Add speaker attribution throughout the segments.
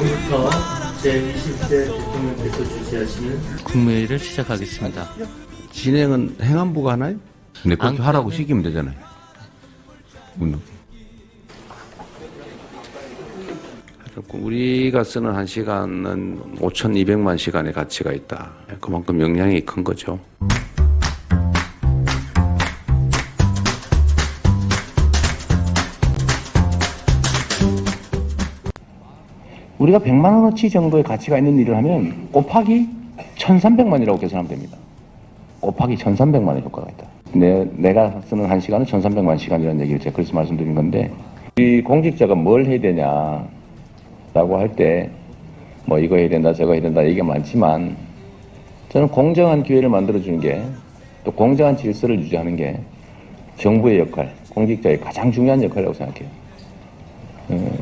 Speaker 1: 지금부터 제20대 대통령께서 주재하시는 국무회의를 시작하겠습니다.
Speaker 2: 진행은 행안부가 하나요? 네, 그렇게
Speaker 1: 안
Speaker 2: 하라고
Speaker 1: 그러면-
Speaker 2: 시키면 되잖아요. 우리가 쓰는 1시간은 5,200만 시간의 가치가 있다. 그만큼 영향이 큰 거죠.
Speaker 3: 우리가 100만 원어치 정도의 가치가 있는 일을 하면 곱하기 1,300만이라고 계산하면 됩니다. 곱하기 1,300만의 효과가 있다. 내가 쓰는 1시간은 1,300만 시간이라는 얘기를 제가 그래서 말씀드린 건데, 이 공직자가 뭘 해야 되냐라고 할 때 뭐 이거 해야 된다 저거 해야 된다 얘기가 많지만, 저는 공정한 기회를 만들어주는 게, 또 공정한 질서를 유지하는 게 정부의 역할, 공직자의 가장 중요한 역할이라고 생각해요.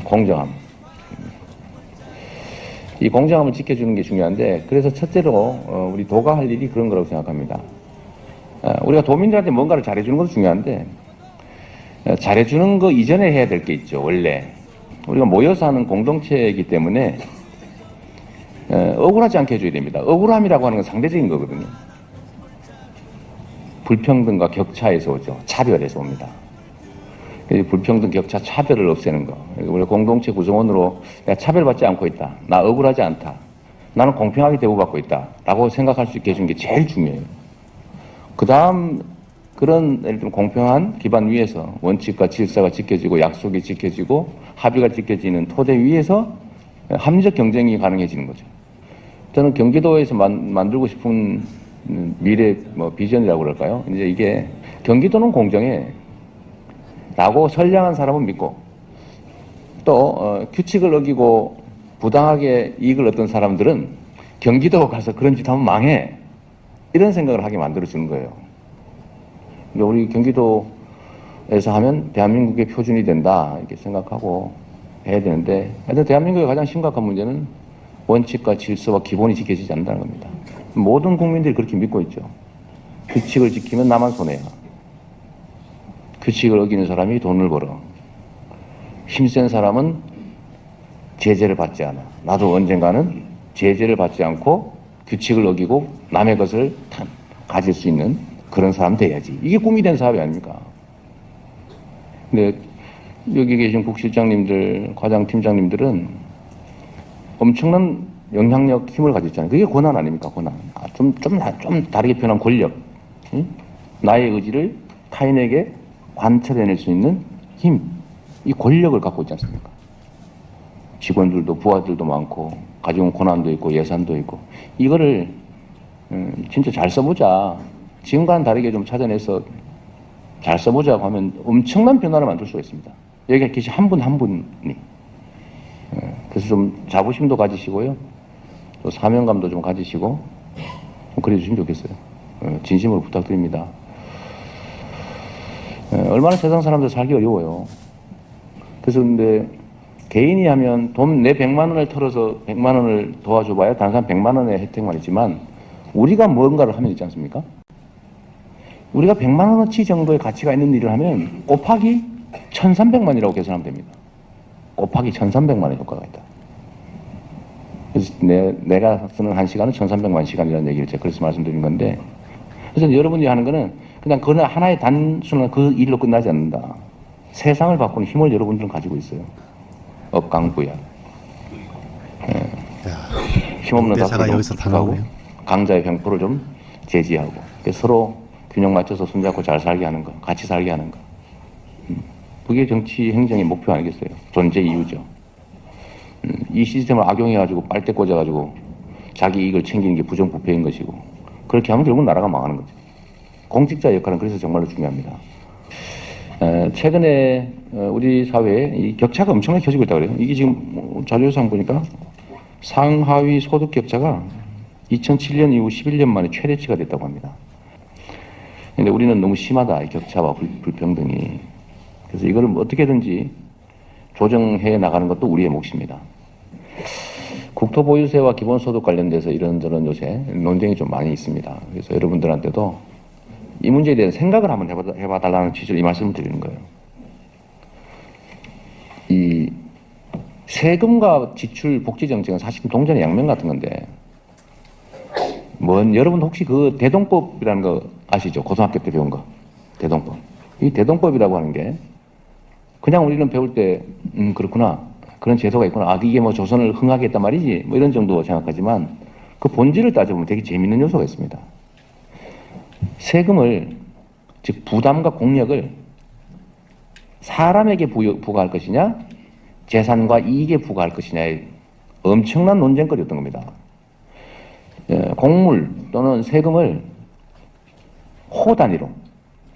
Speaker 3: 공정함. 이 공정함을 지켜주는 게 중요한데, 그래서 첫째로 우리 도가 할 일이 그런 거라고 생각합니다. 우리가 도민들한테 뭔가를 잘해주는 것도 중요한데, 잘해주는 거 이전에 해야 될 게 있죠. 원래 우리가 모여서 하는 공동체이기 때문에 억울하지 않게 해줘야 됩니다. 억울함이라고 하는 건 상대적인 거거든요. 불평등과 격차에서 오죠. 차별에서 옵니다. 불평등, 격차, 차별을 없애는 거. 우리 공동체 구성원으로 내가 차별받지 않고 있다. 나 억울하지 않다. 나는 공평하게 대우받고 있다. 라고 생각할 수 있게 해주는 게 제일 중요해요. 그 다음, 그런 예를 들면 공평한 기반 위에서 원칙과 질서가 지켜지고 약속이 지켜지고 합의가 지켜지는 토대 위에서 합리적 경쟁이 가능해지는 거죠. 저는 경기도에서 만들고 싶은 미래 비전이라고 그럴까요? 이제 이게 경기도는 공정해. 라고 선량한 사람은 믿고, 또 규칙을 어기고 부당하게 이익을 얻던 사람들은 경기도 가서 그런 짓 하면 망해. 이런 생각을 하게 만들어주는 거예요. 우리 경기도에서 하면 대한민국의 표준이 된다 이렇게 생각하고 해야 되는데, 하여튼 대한민국의 가장 심각한 문제는 원칙과 질서와 기본이 지켜지지 않는다는 겁니다. 모든 국민들이 그렇게 믿고 있죠. 규칙을 지키면 나만 손해야. 규칙을 어기는 사람이 돈을 벌어. 힘센 사람은 제재를 받지 않아. 나도 언젠가는 제재를 받지 않고 규칙을 어기고 남의 것을 가질 수 있는 그런 사람 돼야지. 이게 꿈이 된 사업이 아닙니까? 근데 여기 계신 국실장님들, 과장팀장님들은 엄청난 영향력, 힘을 가지고 있잖아요. 그게 권한 아닙니까? 권한. 좀 다르게 표현한 권력. 응? 나의 의지를 타인에게 관철해낼 수 있는 힘, 이 권력을 갖고 있지 않습니까? 직원들도 부하들도 많고 가져온 권한도 있고 예산도 있고, 이거를 진짜 잘 써보자, 지금과는 다르게 좀 찾아내서 잘 써보자고 하면 엄청난 변화를 만들 수가 있습니다. 여기 계신 한 분 한 분이. 그래서 좀 자부심도 가지시고요, 또 사명감도 좀 가지시고 좀 그래주시면 좋겠어요. 진심으로 부탁드립니다. 얼마나 세상 사람들 살기 어려워요. 그래서 근데 개인이 하면 돈 내 100만 원을 털어서 100만 원을 도와줘봐야 단순 100만 원의 혜택만 있지만, 우리가 뭔가를 하면 있지 않습니까? 우리가 100만 원어치 정도의 가치가 있는 일을 하면 곱하기 1,300만이라고 계산하면 됩니다. 곱하기 1,300만의 효과가 있다. 그래서 내가 쓰는 1시간은 1,300만 시간이라는 얘기를 제가 그래서 말씀드린 건데, 그래서 여러분이 하는 거는 그냥 그 하나의 단순한 그 일로 끝나지 않는다. 세상을 바꾸는 힘을 여러분들은 가지고 있어요. 억강부야. 힘없는
Speaker 4: 대사가 여기서 다 나오네요.
Speaker 3: 강자의 횡포를 좀 제지하고, 서로 균형 맞춰서 손잡고 잘 살게 하는 거, 같이 살게 하는 거. 그게 정치 행정의 목표 아니겠어요? 존재 이유죠. 이 시스템을 악용해가지고 빨대 꽂아가지고 자기 이익을 챙기는 게 부정부패인 것이고, 그렇게 하면 결국 나라가 망하는 거죠. 공직자 역할은 그래서 정말로 중요합니다. 최근에 우리 사회에 이 격차가 엄청나게 커지고 있다고 그래요. 이게 지금 자료상 보니까 상하위 소득 격차가 2007년 이후 11년 만에 최대치가 됐다고 합니다. 근데 우리는 너무 심하다, 이 격차와 불평등이. 그래서 이거를 어떻게든지 조정해 나가는 것도 우리의 몫입니다. 국토보유세와 기본소득 관련돼서 이런저런 요새 논쟁이 좀 많이 있습니다. 그래서 여러분들한테도 이 문제에 대한 생각을 한번 해봐달라는 취지로 이 말씀을 드리는 거예요. 이 세금과 지출 복지 정책은 사실 동전의 양면 같은 건데, 여러분 혹시 그 대동법이라는 거 아시죠? 고등학교 때 배운 거. 대동법. 이 대동법이라고 하는 게 그냥 우리는 배울 때 그렇구나, 그런 제도가 있구나, 이게 뭐 조선을 흥하게 했단 말이지, 뭐 이런 정도 생각하지만 그 본질을 따져보면 되게 재밌는 요소가 있습니다. 세금을, 즉 부담과 공력을 사람에게 부과할 것이냐, 재산과 이익에 부과할 것이냐의 엄청난 논쟁거리였던 겁니다. 공물 또는 세금을 호 단위로,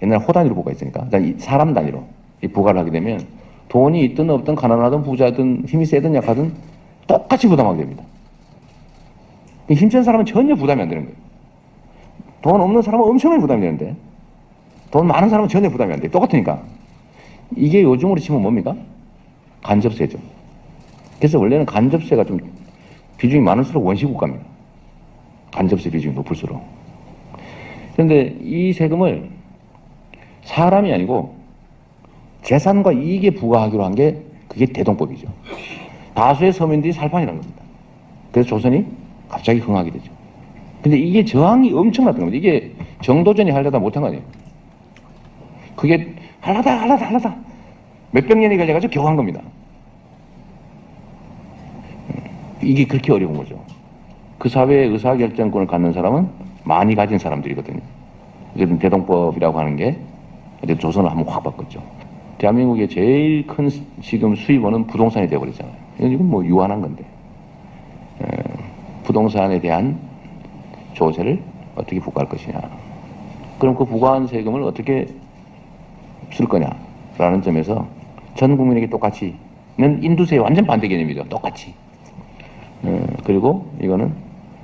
Speaker 3: 옛날에 호 단위로 부과했으니까, 사람 단위로 부과를 하게 되면 돈이 있든 없든 가난하든 부자든 힘이 세든 약하든 똑같이 부담하게 됩니다. 힘센 사람은 전혀 부담이 안 되는 거예요. 돈 없는 사람은 엄청나게 부담이 되는데 돈 많은 사람은 전혀 부담이 안 돼요. 똑같으니까. 이게 요즘으로 치면 뭡니까? 간접세죠. 그래서 원래는 간접세가 좀 비중이 많을수록 원시국가입니다. 간접세 비중이 높을수록. 그런데 이 세금을 사람이 아니고 재산과 이익에 부과하기로 한 게 그게 대동법이죠. 다수의 서민들이 살판이라는 겁니다. 그래서 조선이 갑자기 흥하게 되죠. 근데 이게 저항이 엄청났던 겁니다. 이게 정도전이 하려다 못한 거 아니에요. 그게 하려다 몇백 년이 걸려가지고 겨우 한 겁니다. 이게 그렇게 어려운 거죠. 그 사회의 의사결정권을 갖는 사람은 많이 가진 사람들이거든요. 어쨌든 대동법이라고 하는 게 조선을 한번 확 바꿨죠. 대한민국의 제일 큰 지금 수입원은 부동산이 되어버렸잖아요. 이건 뭐 유한한 건데. 부동산에 대한 조세를 어떻게 부과할 것이냐. 그럼 그 부과한 세금을 어떻게 쓸 거냐라는 점에서 전 국민에게 똑같이는 인두세의 완전 반대 개념이죠. 똑같이. 그리고 이거는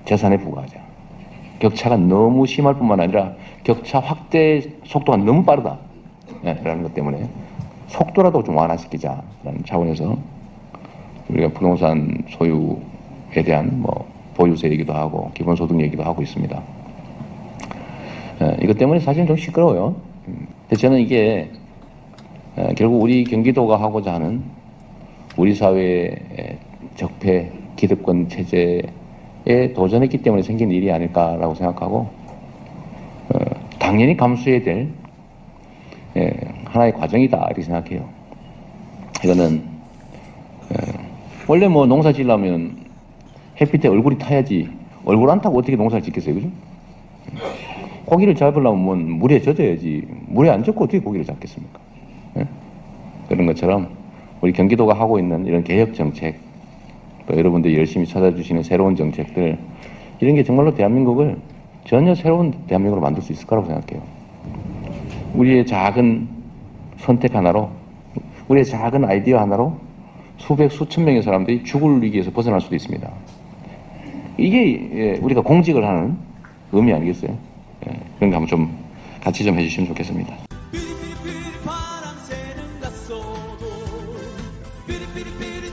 Speaker 3: 재산에 부과하자. 격차가 너무 심할 뿐만 아니라 격차 확대 속도가 너무 빠르다. 라는 것 때문에 속도라도 좀 완화시키자라는 차원에서 우리가 부동산 소유에 대한 보유세 얘기도 하고 기본소득 얘기도 하고 있습니다. 이것 때문에 사실은 좀 시끄러워요. 근데 저는 이게 결국 우리 경기도가 하고자 하는 우리 사회의 적폐 기득권 체제에 도전했기 때문에 생긴 일이 아닐까라고 생각하고, 당연히 감수해야 될 하나의 과정이다 이렇게 생각해요. 이거는 원래 농사 지으려면 햇빛에 얼굴이 타야지, 얼굴 안 타고 어떻게 농사를 짓겠어요, 그죠? 고기를 잡으려면 물에 젖어야지, 물에 안 젖고 어떻게 고기를 잡겠습니까? 그런 것처럼 우리 경기도가 하고 있는 이런 개혁 정책, 또 여러분들이 열심히 찾아주시는 새로운 정책들, 이런 게 정말로 대한민국을 전혀 새로운 대한민국으로 만들 수 있을 거라고 생각해요. 우리의 작은 선택 하나로, 우리의 작은 아이디어 하나로 수백 수천 명의 사람들이 죽을 위기에서 벗어날 수도 있습니다. 이게 우리가 공직을 하는 의미 아니겠어요? 그런 거 한번 좀 같이 좀 해주시면 좋겠습니다.
Speaker 4: 바람 새는 갔어도 삐리삐리삐리